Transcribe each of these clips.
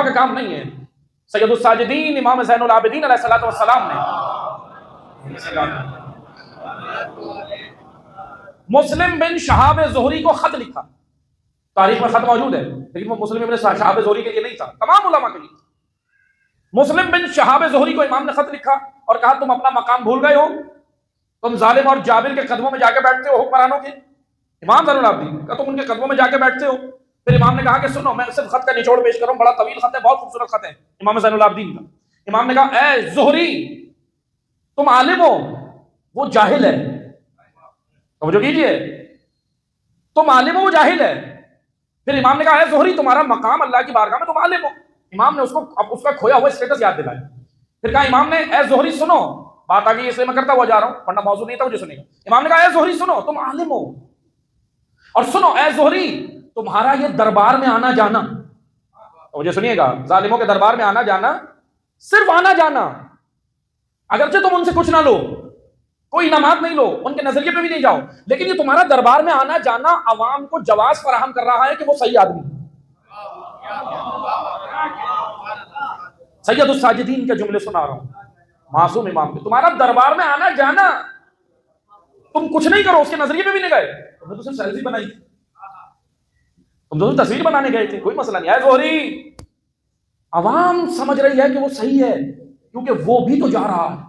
کا کام نہیں ہے. سید الساجدین امام زین العابدین علیہ الصلوۃ والسلام نے مسلم بن شہاب زہری کو خط لکھا. تاریخ میں خط موجود ہے لیکن وہ مسلم بن شہاب زہری کے لیے نہیں تھا، تمام علماء کے لیے. مسلم بن شہاب زہری کو امام نے خط لکھا اور کہا تم اپنا مقام بھول گئے ہو، تم ظالم اور جابر کے قدموں میں جا کے بیٹھتے ہو حکمرانوں کے. امام زین العابدین کا تم ان کے قدموں میں جا کے بیٹھتے ہو. پھر امام نے کہا کہ سنو، میں صرف خط کا نچوڑ پیش کروں، بڑا طویل خط ہے، بہت خوبصورت خط ہے امام زین العابدین کا. امام نے کہا اے زہری تم عالم ہو، وہ جاہل ہے. توجہ کیجئے، تم عالم ہو وہ جاہل ہے. پھر امام نے کہا اے زہری تمہارا مقام اللہ کی بارگاہ میں، تم عالم ہو. امام نے اس کو اب اس کا کھویا ہوا اسٹیٹس یاد دلایا. پھر کہا امام نے اے زہری سنو، بات آگے اس لیے میں کرتا ہوا جا رہا ہوں ورنہ موضوع نہیں تھا مجھے سنے گا. امام نے کہا اے زہری سنو تم عالم ہو، اور سنو اے زہری تمہارا یہ دربار میں آنا جانا، مجھے سنیے گا، ظالموں کے دربار میں آنا جانا، صرف آنا جانا، اگرچہ تم ان سے کچھ نہ لو، کوئی انعامات نہیں لو، ان کے نظریے پہ بھی نہیں جاؤ، لیکن یہ تمہارا دربار میں آنا جانا عوام کو جواز فراہم کر رہا ہے کہ وہ صحیح آدمی. سید الساجدین کے جملے سنا رہا ہوں معصوم امام کے. تمہارا دربار میں آنا جانا، تم کچھ نہیں کرو، اس کے نظریے پہ بھی نہیں گئے، تم نے تو صرف سیلفی بنائی، تم تو تصویر بنانے گئے تھے، کوئی مسئلہ نہیں. اے زہری عوام سمجھ رہی ہے کہ وہ صحیح ہے کیونکہ وہ بھی تو جا رہا ہے.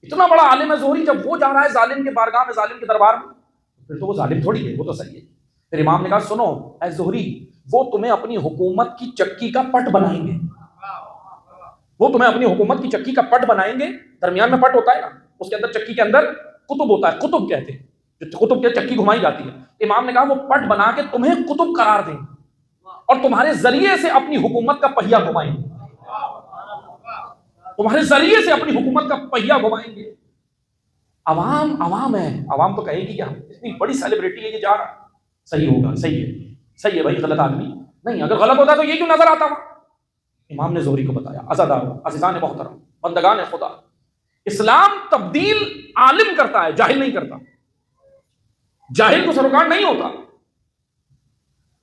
اتنا بڑا عالم ہے زہری، جب وہ جا رہا ہے ظالم کے بارگاہ میں، ظالم کے دربار میں، پھر تو وہ ظالم تھوڑی ہے، وہ تو صحیح ہے. پھر امام نے کہا سنو اے زہری، وہ تمہیں اپنی حکومت کی چکی کا پٹ بنائیں گے، وہ تمہیں اپنی حکومت کی چکی کا پٹ بنائیں گے. درمیان میں پٹ ہوتا ہے نا، اس کے اندر چکی کے اندر قطب ہوتا ہے، قطب کہتے ہیں جو قطب کے چکی گھمائی جاتی ہے. امام نے کہا وہ پٹ بنا کے تمہیں قطب قرار دیں اور تمہارے ذریعے سے اپنی حکومت کا پہیہ گھمائیں گے، تمہارے ذریعے سے اپنی حکومت کا پہیہ گھمائیں گے. عوام ہے، عوام تو کہے گی کہ ہم اتنی بڑی سیلیبریٹی ہے یہ جا رہا، صحیح ہوگا، صحیح ہے بھائی، غلط آدمی نہیں، اگر غلط ہوتا تو یہ کیوں نظر آتا وہاں. امام نے زہری کو بتایا عزادارو، عزیزان محترم، بندگان خدا، اسلام تبدیل عالم کرتا ہے، جاہل نہیں کرتا. جاہل کو سروکار نہیں ہوتا.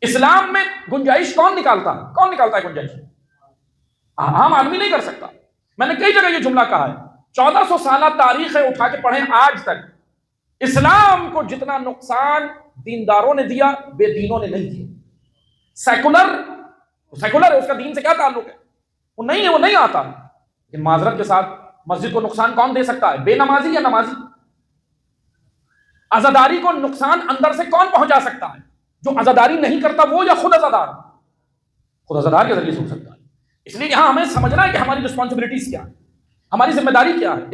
اسلام میں گنجائش کون نکالتا ہے گنجائش؟ عام آدمی نہیں کر سکتا. میں نے کئی جگہ یہ جملہ کہا ہے، 1400 سالہ تاریخیں اٹھا کے پڑھیں آج تک، اسلام کو جتنا نقصان دینداروں نے دیا بے دینوں نے نہیں دیا. سیکولر ہے، اس کا دین سے کیا تعلق ہے؟ وہ نہیں آتا. لیکن معذرت کے ساتھ مسجد کو نقصان کون دے سکتا ہے؟ بے نمازی یا نمازی؟ عزاداری کو نقصان اندر سے کون پہنچا سکتا ہے؟ جو عزاداری نہیں کرتا وہ، یا خود عزادار؟ خود عزادار کے ذریعے سے ہو سکتا ہے. اس لیے یہاں ہمیں سمجھنا ہے کہ ہماری رسپانسبلٹیز کیا ہے، ہماری ذمہ داری کیا ہے.